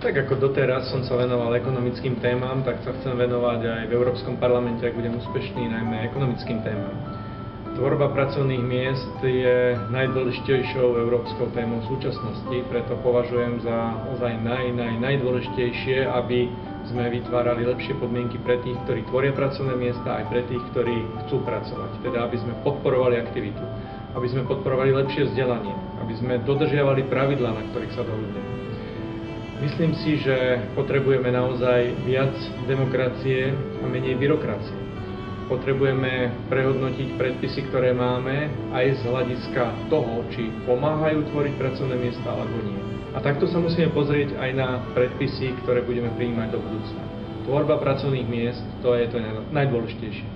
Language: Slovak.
Tak ako doteraz som sa venoval ekonomickým témam, tak sa chcem venovať aj v Európskom parlamente, ak budem úspešný, najmä ekonomickým témam. Tvorba pracovných miest je najdôležitejšou európskou témou v súčasnosti, preto považujem za ozaj najdôležitejšie, aby sme vytvárali lepšie podmienky pre tých, ktorí tvoria pracovné miesta, aj pre tých, ktorí chcú pracovať. Teda aby sme podporovali aktivitu, aby sme podporovali lepšie vzdelanie, aby sme dodržiavali pravidlá, na ktorých sa dohodneme. Myslím si, že potrebujeme naozaj viac demokracie a menej byrokracie. Potrebujeme prehodnotiť predpisy, ktoré máme, aj z hľadiska toho, či pomáhajú tvoriť pracovné miesta alebo nie. A takto sa musíme pozrieť aj na predpisy, ktoré budeme prijímať do budúcna. Tvorba pracovných miest, to je to najdôležitejšie.